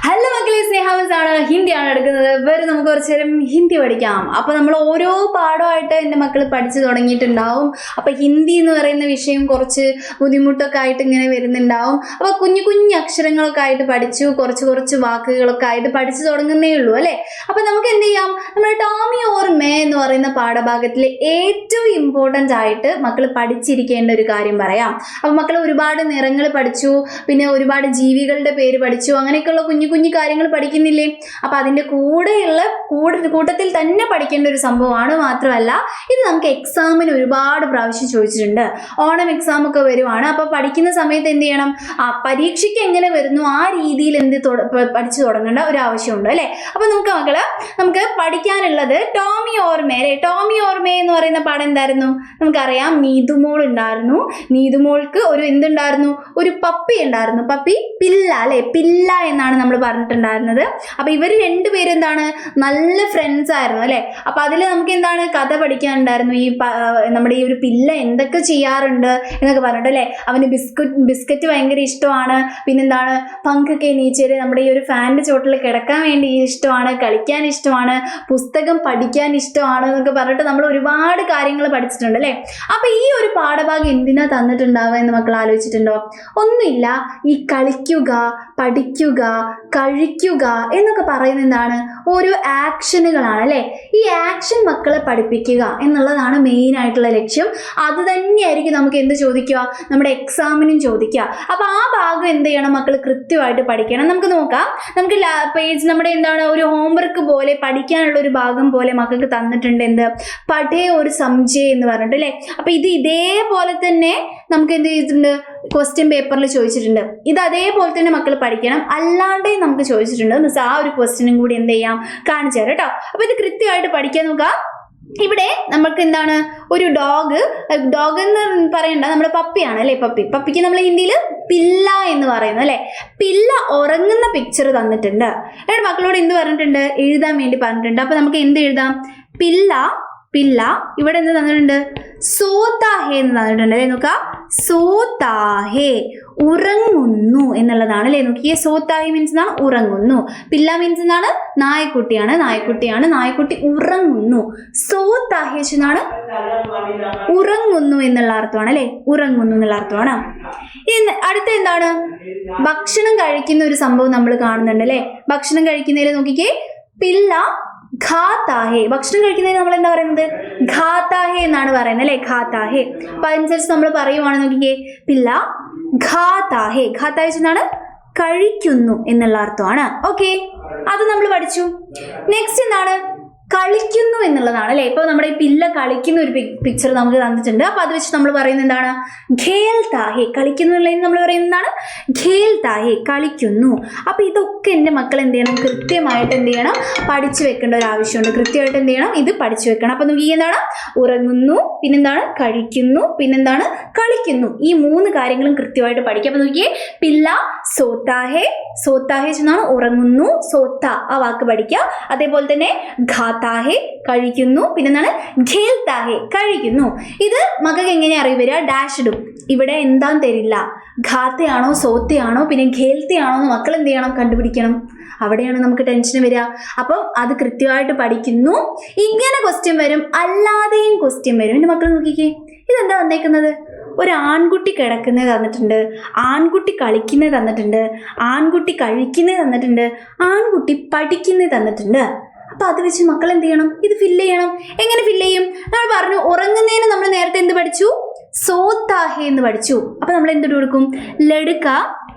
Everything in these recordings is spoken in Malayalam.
ഹലോ മക്കളെ, സ്നേഹാവസാണ് ഹിന്ദിയാണ് എടുക്കുന്നത്. വരും നമുക്ക് കുറച്ച് നേരം ഹിന്ദി പഠിക്കാം. അപ്പോൾ നമ്മൾ ഓരോ പാഠമായിട്ട് എൻ്റെ മക്കൾ പഠിച്ചു തുടങ്ങിയിട്ടുണ്ടാവും. അപ്പോൾ ഹിന്ദി എന്ന് പറയുന്ന വിഷയം കുറച്ച് ബുദ്ധിമുട്ടൊക്കെ ആയിട്ട് ഇങ്ങനെ വരുന്നുണ്ടാവും. അപ്പോൾ കുഞ്ഞു കുഞ്ഞു അക്ഷരങ്ങളൊക്കെ ആയിട്ട് പഠിച്ചു, കുറച്ച് വാക്കുകളൊക്കെ ആയിട്ട് പഠിച്ചു തുടങ്ങുന്നേ ഉള്ളൂ അല്ലേ. അപ്പോൾ നമുക്ക് എന്ത് ചെയ്യാം, നമ്മുടെ ടോമി ഓർ മേ എന്ന് പറയുന്ന പാഠഭാഗത്തിൽ ഏറ്റവും ഇമ്പോർട്ടൻ്റ് ആയിട്ട് മക്കൾ പഠിച്ചിരിക്കേണ്ട ഒരു കാര്യം പറയാം. അപ്പോൾ മക്കൾ ഒരുപാട് നിറങ്ങൾ പഠിച്ചു, പിന്നെ ഒരുപാട് ജീവികളുടെ പേര് പഠിച്ചു, അങ്ങനെയൊക്കെയുള്ള കുഞ്ഞു കുഞ്ഞു കാര്യങ്ങൾ പഠിക്കുന്നില്ലേ. അപ്പം അതിൻ്റെ കൂട്ടത്തിൽ തന്നെ പഠിക്കേണ്ട ഒരു സംഭവമാണ്. മാത്രമല്ല ഇത് നമുക്ക് എക്സാമിന് ഒരുപാട് പ്രാവശ്യം ചോദിച്ചിട്ടുണ്ട്. ഓണം എക്സാം ഒക്കെ വരുവാണ്. അപ്പോൾ പഠിക്കുന്ന സമയത്ത് എന്ത് ചെയ്യണം, പരീക്ഷയ്ക്ക് എങ്ങനെ വരുന്നു ആ രീതിയിൽ പഠിച്ചു തുടങ്ങേണ്ട ഒരു ആവശ്യമുണ്ട് അല്ലേ. അപ്പോൾ നമുക്ക് പഠിക്കാനുള്ളത് Tommy or May. Tommy or May എന്ന് പറയുന്ന പാഠം എന്തായിരുന്നു നമുക്കറിയാം. നീതുമോൾ ഉണ്ടായിരുന്നു. നീതുമോൾക്ക് എന്തുണ്ടായിരുന്നു, ഒരു പപ്പി ഉണ്ടായിരുന്നു. പപ്പി പില്ല അല്ലെ, പില്ല എന്നാണ് നമ്മൾ പറഞ്ഞിട്ടുണ്ടായിരുന്നത്. അപ്പൊ ഇവർ രണ്ടുപേരും എന്താണ്, നല്ല ഫ്രണ്ട്സ് ആയിരുന്നു അല്ലെ. അപ്പൊ അതിൽ നമുക്ക് എന്താണ് കഥ പഠിക്കാനുണ്ടായിരുന്നു. നമ്മുടെ ഈ ഒരു പില്ല എന്തൊക്കെ ചെയ്യാറുണ്ട് എന്നൊക്കെ പറഞ്ഞിട്ട് അല്ലെ. അവന് ബിസ്ക്കറ്റ് ഭയങ്കര ഇഷ്ടമാണ്. പിന്നെന്താണ്, പങ്കൊക്കെ നീച്ചേര് നമ്മുടെ ഈ ഒരു ഫാനിന്റെ ചോട്ടിൽ കിടക്കാൻ വേണ്ടി ഇഷ്ടമാണ്, കളിക്കാൻ ഇഷ്ടമാണ്, പുസ്തകം പഠിക്കാൻ ഇഷ്ടമാണ് എന്നൊക്കെ പറഞ്ഞിട്ട് നമ്മൾ ഒരുപാട് കാര്യങ്ങൾ പഠിച്ചിട്ടുണ്ട് അല്ലെ. അപ്പൊ ഈ ഒരു പാഠഭാഗം എന്തിനാ തന്നിട്ടുണ്ടാവുക എന്ന് മക്കൾ ആലോചിച്ചിട്ടുണ്ടോ? ഒന്നുമില്ല, ഈ കളിക്കുക, പഠിക്കുക, കഴിക്കുക എന്നൊക്കെ പറയുന്നത് എന്താണ്, ഓരോ ആക്ഷനുകളാണ് അല്ലേ. ഈ ആക്ഷൻ മക്കളെ പഠിപ്പിക്കുക എന്നുള്ളതാണ് മെയിൻ ആയിട്ടുള്ള ലക്ഷ്യം. അത് തന്നെയായിരിക്കും നമുക്ക് എന്ത് ചോദിക്കുക, നമ്മുടെ എക്സാമിനും ചോദിക്കുക. അപ്പോൾ ആ ഭാഗം എന്ത് ചെയ്യണം, മക്കൾ കൃത്യമായിട്ട് പഠിക്കണം. നമുക്ക് നോക്കാം. നമുക്ക് പേജ് നമ്മുടെ എന്താണ് ഒരു ഹോംവർക്ക് പോലെ പഠിക്കാനുള്ള ഒരു ഭാഗം പോലെ മക്കൾക്ക് തന്നിട്ടുണ്ട്. എന്ത്, പഠേ ഒരു സംശയം എന്ന് പറഞ്ഞിട്ട് അല്ലേ. അപ്പോൾ ഇതേപോലെ തന്നെ നമുക്ക് എന്ത് ചെയ്തിട്ടുണ്ട്, ക്വസ്റ്റ്യൻ പേപ്പറിൽ ചോദിച്ചിട്ടുണ്ട്. ഇത് അതേപോലെ തന്നെ മക്കൾ പഠിക്കണം. അല്ലാണ്ടേ നമുക്ക് ചോദിച്ചിട്ടുണ്ട്. മിസ് ആ ഒരു ക്വസ്റ്റ്യനും കൂടി എന്ത് ചെയ്യാം, കാണിച്ചു തരാം കേട്ടോ. അപ്പോൾ ഇത് കൃത്യമായിട്ട് പഠിക്കാൻ നോക്കാം. ഇവിടെ നമുക്ക് എന്താണ്, ഒരു ഡോഗ് എന്ന് പറയണ്ട, നമ്മുടെ പപ്പിയാണ് അല്ലേ. പപ്പിക്ക് നമ്മൾ ഹിന്ദിയിൽ പില്ല എന്ന് പറയുന്നു അല്ലേ. പില്ല ഉറങ്ങുന്ന പിക്ചർ തന്നിട്ടുണ്ട്. എന്നിട്ട് മക്കളോട് എന്ത് പറഞ്ഞിട്ടുണ്ട്, എഴുതാൻ വേണ്ടി പറഞ്ഞിട്ടുണ്ട്. അപ്പൊ നമുക്ക് എന്ത് എഴുതാം, പില്ല ഇവിടെ എന്ത് തന്നിട്ടുണ്ട്, സോതാഹേ എന്ന് തന്നിട്ടുണ്ട് അല്ലേ. നോക്കാം, സോതാഹേ ഉറങ്ങുന്നു എന്നുള്ളതാണ് അല്ലേ. നോക്കിയേ, സോതാഹേ മീൻസ് എന്താണ്, ഉറങ്ങുന്നു. പില്ല മീൻസ് എന്താണ്, നായക്കുട്ടിയാണ്. നായക്കുട്ടി ഉറങ്ങുന്നു. സോതാഹേ എന്നാണ് ഉറങ്ങുന്നു എന്നുള്ള അർത്ഥമാണ് അല്ലേ. ഉറങ്ങുന്നു എന്നുള്ള അർത്ഥമാണ്. അടുത്ത എന്താണ്, ഭക്ഷണം കഴിക്കുന്ന ഒരു സംഭവം നമ്മൾ കാണുന്നുണ്ട് അല്ലേ. ഭക്ഷണം കഴിക്കുന്നതിൽ നോക്കിക്കേ, പില്ല ഖാതാഹേ. ഭക്ഷണം കഴിക്കുന്നതിന് നമ്മൾ എന്താ പറയുന്നത്, ഖാതാഹേ എന്നാണ് പറയുന്നത് അല്ലേ. ഖാതാഹേ. അപ്പൊ അതനുസരിച്ച് നമ്മൾ പറയുവാണ്. നോക്കിക്കേ, പില്ല ഖാതാഹേ. ഖാതാഹേ എന്നാണ് കഴിക്കുന്നു എന്നുള്ള അർത്ഥമാണ്. ഓക്കെ, അത് നമ്മൾ പഠിച്ചു. നെക്സ്റ്റ് എന്താണ്, കളിക്കുന്നു എന്നുള്ളതാണ് അല്ലേ. ഇപ്പോൾ നമ്മുടെ ഈ പില്ല കളിക്കുന്ന ഒരു പിക്ചർ നമുക്ക് തന്നിട്ടുണ്ട്. അപ്പോൾ അത് വെച്ച് നമ്മൾ പറയുന്നത് എന്താണ്, ഖേൽതാഹേ. കളിക്കുന്നു എന്നുള്ളതിന് നമ്മൾ പറയുന്നതാണ് ഖേൽതാഹേ, കളിക്കുന്നു. അപ്പോൾ ഇതൊക്കെ എൻ്റെ മക്കൾ എന്ത് ചെയ്യണം, കൃത്യമായിട്ട് എന്ത് ചെയ്യണം, പഠിച്ചു വെക്കേണ്ട ഒരു ആവശ്യമുണ്ട്. കൃത്യമായിട്ട് എന്ത് ചെയ്യണം, ഇത് പഠിച്ചു വെക്കണം. അപ്പോൾ നോക്കി, എന്താണ്, ഉറങ്ങുന്നു, പിന്നെന്താണ്, കഴിക്കുന്നു, പിന്നെന്താണ്, കളിക്കുന്നു. ഈ 3 കാര്യങ്ങളും കൃത്യമായിട്ട് പഠിക്കുക. അപ്പോൾ നോക്കിയേ, പില്ല സോത്താഹേ. സോത്താഹേ എന്നാണ് ഉറങ്ങുന്നു, സോത്ത ആ വാക്ക് പഠിക്കുക. അതേപോലെ തന്നെ ഖാതാഹേ കഴിക്കുന്നു, പിന്നെന്താണ്, ഖേൽതാഹേ കഴിക്കുന്നു. ഇത് മകൾക്ക് എങ്ങനെ അറിയുക, ഡാഷ് ഇടും. ഇവിടെ എന്താന്ന് തരില്ല, ഖാത്തയാണോ സോത്തയാണോ പിന്നെ ഖേൽത്തയാണോ എന്ന് മക്കൾ എന്ത് ചെയ്യണം, കണ്ടുപിടിക്കണം. അവിടെയാണ് നമുക്ക് ടെൻഷൻ വരിക. അപ്പം അത് കൃത്യമായിട്ട് പഠിക്കുന്നു. ഇങ്ങനെ ക്വസ്റ്റ്യൻ വരും, അല്ലാതെയും ക്വസ്റ്റ്യൻ വരും. എൻ്റെ മക്കൾ നോക്കിക്കേ, ഇതെന്താ വന്നേക്കുന്നത്, ഒരു ആൺകുട്ടി കിടക്കുന്നത് തന്നിട്ടുണ്ട്, ആൺകുട്ടി കളിക്കുന്നത് തന്നിട്ടുണ്ട്, ആൺകുട്ടി കഴിക്കുന്നത് തന്നിട്ടുണ്ട്, ആൺകുട്ടി പഠിക്കുന്നത് തന്നിട്ടുണ്ട്. അപ്പൊ അത് വെച്ച് മക്കൾ എന്ത് ചെയ്യണം, ഇത് ഫില്ല് ചെയ്യണം. എങ്ങനെ ഫില്ല് ചെയ്യും, നമ്മൾ പറഞ്ഞു, ഉറങ്ങുന്നതിന് നമ്മൾ നേരത്തെ എന്ത് പഠിച്ചു, സോതാഹേ എന്ന് പഠിച്ചു. അപ്പൊ നമ്മൾ എന്തിട്ട് കൊടുക്കും, ലടുക്ക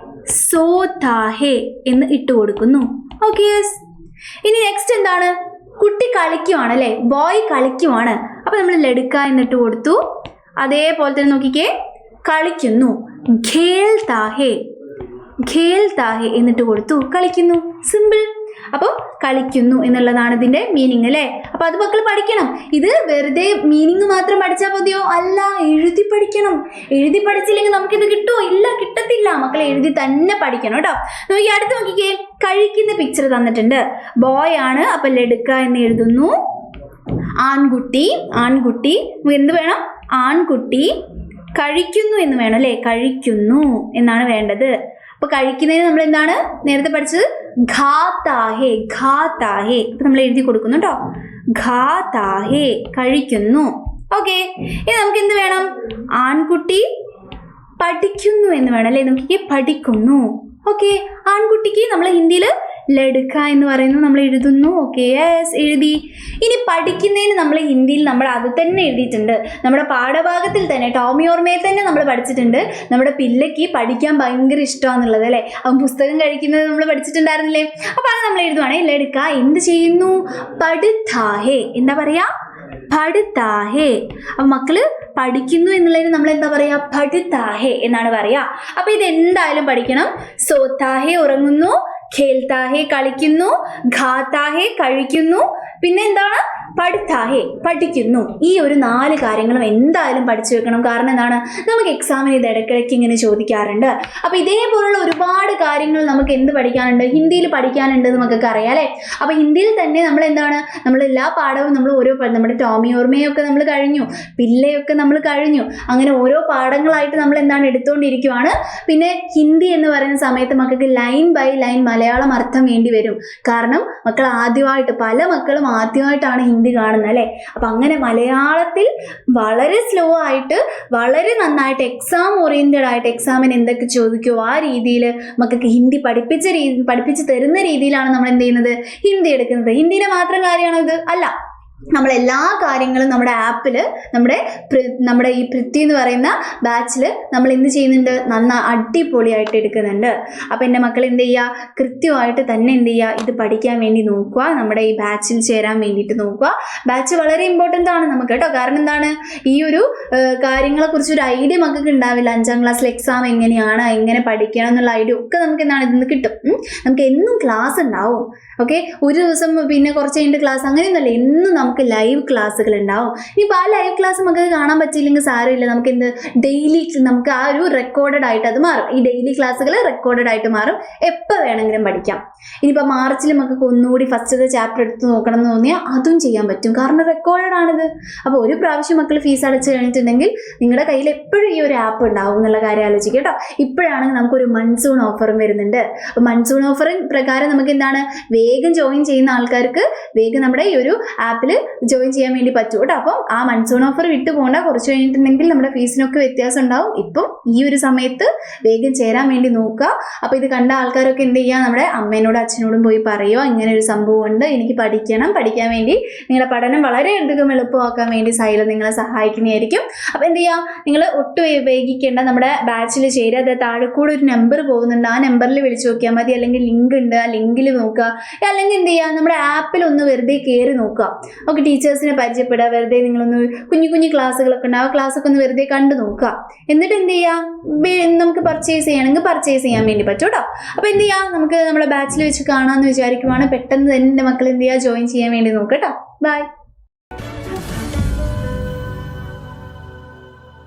സോതാഹേ എന്ന് ഇട്ട് കൊടുക്കുന്നു. ഓക്കെ, ഇനി നെക്സ്റ്റ് എന്താണ്, കുട്ടി കളിക്കുവാണ് അല്ലേ, ബോയ് കളിക്കുവാണ്. അപ്പൊ നമ്മൾ ലടുക്ക എന്നിട്ട് കൊടുത്തു. അതേപോലെ തന്നെ നോക്കിക്കേ, കളിക്കുന്നു, ഖേൽതാഹേ എന്നിട്ട് കൊടുത്തു, കളിക്കുന്നു. സിമ്പിൾ. അപ്പോൾ കളിക്കുന്നു എന്നുള്ളതാണ് ഇതിൻ്റെ മീനിങ് അല്ലേ. അപ്പോൾ അത് മക്കൾ പഠിക്കണം. ഇത് വെറുതെ മീനിങ് മാത്രം പഠിച്ചാൽ മതിയോ, അല്ല, എഴുതി പഠിക്കണം. എഴുതി പഠിച്ചില്ലെങ്കിൽ നമുക്കിത് കിട്ടുമോ, ഇല്ല, കിട്ടത്തില്ല. മക്കൾ എഴുതി തന്നെ പഠിക്കണം കേട്ടോ. നോക്കി, അടുത്ത് നോക്കിക്കേ, കഴിക്കുന്ന പിക്ചർ തന്നിട്ടുണ്ട്. ബോയ് ആണ്, അപ്പം ലടുക്ക എന്ന് എഴുതുന്നു. ആൺകുട്ടി എന്ത് വേണം, ആൺകുട്ടി കഴിക്കുന്നു എന്ന് വേണം അല്ലേ. കഴിക്കുന്നു എന്നാണ് വേണ്ടത്. അപ്പൊ കഴിക്കുന്നതിന് നമ്മൾ എന്താണ് നേരത്തെ പഠിച്ചത്? ഖാതാ ഹേ, ഖാതാ ഹേ. അപ്പൊ നമ്മൾ എഴുതി കൊടുക്കുന്നു കേട്ടോ, ഖാതാ ഹേ, കഴിക്കുന്നു. ഓക്കെ, ഇനി നമുക്ക് എന്ത് വേണം? ആൺകുട്ടി പഠിക്കുന്നു എന്ന് വേണം അല്ലേ? നമുക്ക് പഠിക്കുന്നു. ഓക്കെ, ആൺകുട്ടിക്ക് നമ്മൾ ഹിന്ദിയിൽ ലഡ്ക എന്ന് പറയുന്നു, നമ്മൾ എഴുതുന്നു. ഓക്കെ, യെസ്, എഴുതി. ഇനി പഠിക്കുന്നതിന് നമ്മൾ ഹിന്ദിയിൽ നമ്മൾ അത് തന്നെ എഴുതിയിട്ടുണ്ട്. നമ്മുടെ പാഠഭാഗത്തിൽ തന്നെ ടോമി ഓർമ്മയിൽ തന്നെ നമ്മൾ പഠിച്ചിട്ടുണ്ട്. നമ്മുടെ പിള്ളയ്ക്ക് പഠിക്കാൻ ഭയങ്കര ഇഷ്ടമാണെന്നുള്ളത് അല്ലേ? അവൻ പുസ്തകം കഴിക്കുന്നത് നമ്മൾ പഠിച്ചിട്ടുണ്ടായിരുന്നില്ലേ? അപ്പോൾ അത് നമ്മൾ എഴുതുവാണേ. ലഡ്ക എന്ത് ചെയ്യുന്നു? പഠിത്താ ഹേ. എന്താ പറയാ? പഠിത്താ ഹേ. അപ്പം മക്കള് പഠിക്കുന്നു എന്നുള്ളതിന് നമ്മൾ എന്താ പറയാ? പഠിത്താ ഹേ എന്നാണ് പറയാ. അപ്പൊ ഇത് എന്തായാലും പഠിക്കണം. സോത്താ ഹേ ഉറങ്ങുന്നു, ഖേൽത്താ ഹേ കളിക്കുന്നു, ഖാത്താ ഹേ കഴിക്കുന്നു, പിന്നെ എന്താണ്? പഠിത്താ ഹേ പഠിക്കുന്നു. ഈ ഒരു 4 കാര്യങ്ങളും എന്തായാലും പഠിച്ചു വെക്കണം. കാരണം എന്താണ്? നമുക്ക് എക്സാമിന് ഇത് ഇടയ്ക്കിടയ്ക്ക് ഇങ്ങനെ ചോദിക്കാറുണ്ട്. അപ്പോൾ ഇതേപോലുള്ള ഒരുപാട് കാര്യങ്ങൾ നമുക്ക് എന്ത് പഠിക്കാനുണ്ട്? ഹിന്ദിയിൽ പഠിക്കാനുണ്ട് എന്ന് നമുക്കൊക്കെ അറിയാം അല്ലേ? അപ്പോൾ ഹിന്ദിയിൽ തന്നെ നമ്മൾ എന്താണ്? നമ്മൾ എല്ലാ പാഠവും നമ്മൾ ഓരോ നമ്മുടെ ടോമി ഓർമ്മയൊക്കെ നമ്മൾ കഴിഞ്ഞു, പിള്ളയൊക്കെ നമ്മൾ കഴിഞ്ഞു. അങ്ങനെ ഓരോ പാഠങ്ങളായിട്ട് നമ്മൾ എന്താണ് എടുത്തുകൊണ്ടിരിക്കുവാണ്. പിന്നെ ഹിന്ദി എന്ന് പറയുന്ന സമയത്ത് മക്കൾക്ക് ലൈൻ ബൈ ലൈൻ മലയാളം അർത്ഥം വേണ്ടി വരും. കാരണം മക്കൾ ആദ്യമായിട്ട്, പല മക്കളും ആദ്യമായിട്ടാണ് ഹിന്ദി കാണുന്നത് അല്ലേ? അപ്പം അങ്ങനെ മലയാളത്തിൽ വളരെ സ്ലോ ആയിട്ട്, വളരെ നന്നായിട്ട് എക്സാം ഓറിയന്റഡ് ആയിട്ട് എക്സാമിന് എന്തൊക്കെ ചോദിക്കുമോ ആ രീതിയിൽ മക്കൾക്ക് ഹിന്ദി പഠിപ്പിച്ച് തരുന്ന രീതിയിലാണ് നമ്മൾ എന്ത് ചെയ്യുന്നത്? ഹിന്ദി എടുക്കുന്നത്. ഹിന്ദിയുടെ മാത്രം കാര്യമാണോ ഇത്? അല്ല. നമ്മളെല്ലാ കാര്യങ്ങളും നമ്മുടെ ആപ്പിൽ, നമ്മുടെ ഈ പൃഥ്വി എന്ന് പറയുന്ന ബാച്ചിൽ നമ്മൾ എന്ത് ചെയ്യുന്നുണ്ട്? അടിപൊളിയായിട്ട് എടുക്കുന്നുണ്ട്. അപ്പോൾ എൻ്റെ മക്കൾ എന്ത് ചെയ്യുക? കൃത്യമായിട്ട് തന്നെ എന്ത് ചെയ്യുക? ഇത് പഠിക്കാൻ വേണ്ടി നോക്കുക. നമ്മുടെ ഈ ബാച്ചിൽ ചേരാൻ വേണ്ടിയിട്ട് നോക്കുക. ബാച്ച് വളരെ ഇമ്പോർട്ടൻ്റ് ആണ് നമുക്ക് കേട്ടോ. കാരണം എന്താണ്? ഈ ഒരു കാര്യങ്ങളെക്കുറിച്ച് ഒരു ഐഡിയ മക്കൾക്ക് ഉണ്ടാവില്ല. 5ാം ക്ലാസ്സിൽ എക്സാം എങ്ങനെയാണ്, എങ്ങനെ പഠിക്കണം എന്നുള്ള ഐഡിയ ഒക്കെ നമുക്ക് എന്താണ് ഇതിന്ന് കിട്ടും. നമുക്ക് എന്നും ക്ലാസ് ഉണ്ടാവും. ഓക്കെ, ഒരു ദിവസം പിന്നെ കുറച്ച് കഴിഞ്ഞിട്ട് ക്ലാസ് അങ്ങനെയൊന്നുമല്ല, എന്നും നമുക്ക് ലൈവ് ക്ലാസ്സുകൾ ഉണ്ടാവും. ഇനിയിപ്പോൾ ആ ലൈവ് ക്ലാസ് നമുക്ക് കാണാൻ പറ്റിയില്ലെങ്കിൽ സാരമില്ല. നമുക്ക് എന്ത് ഡെയിലി നമുക്ക് ആ ഒരു റെക്കോർഡഡ് ആയിട്ട് അത് മാറും. ഈ ഡെയിലി ക്ലാസ്സുകൾ റെക്കോർഡഡ് ആയിട്ട് മാറും. എപ്പോൾ വേണമെങ്കിലും പഠിക്കാം. ഇനിയിപ്പോൾ മാർച്ചിൽ നമുക്ക് ഒന്നുകൂടി ഫസ്റ്റത്തെ ചാപ്റ്റർ എടുത്ത് നോക്കണം എന്ന് തോന്നിയാൽ അതും ചെയ്യാൻ പറ്റും. കാരണം റെക്കോർഡഡ് ആണിത്. അപ്പോൾ ഒരു പ്രാവശ്യം മക്കൾ ഫീസ് അടച്ച് കഴിഞ്ഞിട്ടുണ്ടെങ്കിൽ നിങ്ങളുടെ കയ്യിൽ എപ്പോഴും ഈ ഒരു ആപ്പ് ഉണ്ടാവും എന്നുള്ള കാര്യം ആലോചിക്കുക കേട്ടോ. ഇപ്പോഴാണെങ്കിൽ നമുക്കൊരു മൺസൂൺ ഓഫറും വരുന്നുണ്ട്. അപ്പോൾ മൺസൂൺ ഓഫർ പ്രകാരം നമുക്ക് എന്താണ്? വേഗം ജോയിൻ ചെയ്യുന്ന ആൾക്കാർക്ക് വേഗം നമ്മുടെ ഈ ഒരു ആപ്പിൽ ജോയിൻ ചെയ്യാൻ വേണ്ടി പറ്റും കേട്ടോ. അപ്പം ആ മൺസൂൺ ഓഫർ വിട്ടു പോകണ്ട. കുറച്ച് കഴിഞ്ഞിട്ടുണ്ടെങ്കിൽ നമ്മുടെ ഫീസിനൊക്കെ വ്യത്യാസം ഉണ്ടാവും. ഇപ്പം ഈ ഒരു സമയത്ത് വേഗം ചേരാൻ വേണ്ടി നോക്കുക. അപ്പോൾ ഇത് കണ്ട ആൾക്കാരൊക്കെ എന്ത് ചെയ്യുക? നമ്മുടെ അമ്മേനോടും അച്ഛനോടും പോയി പറയുമോ, ഇങ്ങനെ ഒരു സംഭവം ഉണ്ട്, എനിക്ക് പഠിക്കാൻ വേണ്ടി നിങ്ങളുടെ പഠനം വളരെയധികം എളുപ്പമാക്കാൻ വേണ്ടി സൈലം നിങ്ങളെ സഹായിക്കുന്നതായിരിക്കും. അപ്പോൾ എന്ത് ചെയ്യുക? നിങ്ങൾ ഒട്ടും വൈകിക്കേണ്ട, നമ്മുടെ ബാച്ചിൽ ചേരുക. അത് താഴെ കൂടെ ഒരു നമ്പർ പോകുന്നുണ്ട്. ആ നമ്പറിൽ വിളിച്ചു നോക്കിയാൽ മതി. അല്ലെങ്കിൽ ലിങ്ക് ഉണ്ട്, ആ ലിങ്കിൽ നോക്കുക. അല്ലെങ്കിൽ എന്ത് ചെയ്യുക? നമ്മുടെ ആപ്പിൽ ഒന്ന് വെറുതെ കയറി നോക്കുക. ഓക്കെ, ടീച്ചേഴ്സിനെ പരിചയപ്പെടുക. വെറുതെ നിങ്ങളൊന്ന് കുഞ്ഞു ക്ലാസ്സുകളൊക്കെ ഉണ്ട്, ആ ക്ലാസ്സൊക്കെ ഒന്ന് വെറുതെ കണ്ടു നോക്കുക. എന്നിട്ട് എന്ത് ചെയ്യുക? നമുക്ക് പർച്ചേസ് ചെയ്യണമെങ്കിൽ പർച്ചേസ് ചെയ്യാൻ വേണ്ടി പറ്റും കേട്ടോ. അപ്പോൾ എന്ത് ചെയ്യുക? നമുക്ക് നമ്മളെ ബാച്ചിൽ വെച്ച് കാണാമെന്ന് വിചാരിക്കുവാണ്. പെട്ടെന്ന് തന്നെ മക്കൾ എന്ത് ചെയ്യുക? ജോയിൻ ചെയ്യാൻ വേണ്ടി നോക്കുക കേട്ടോ. ബൈ.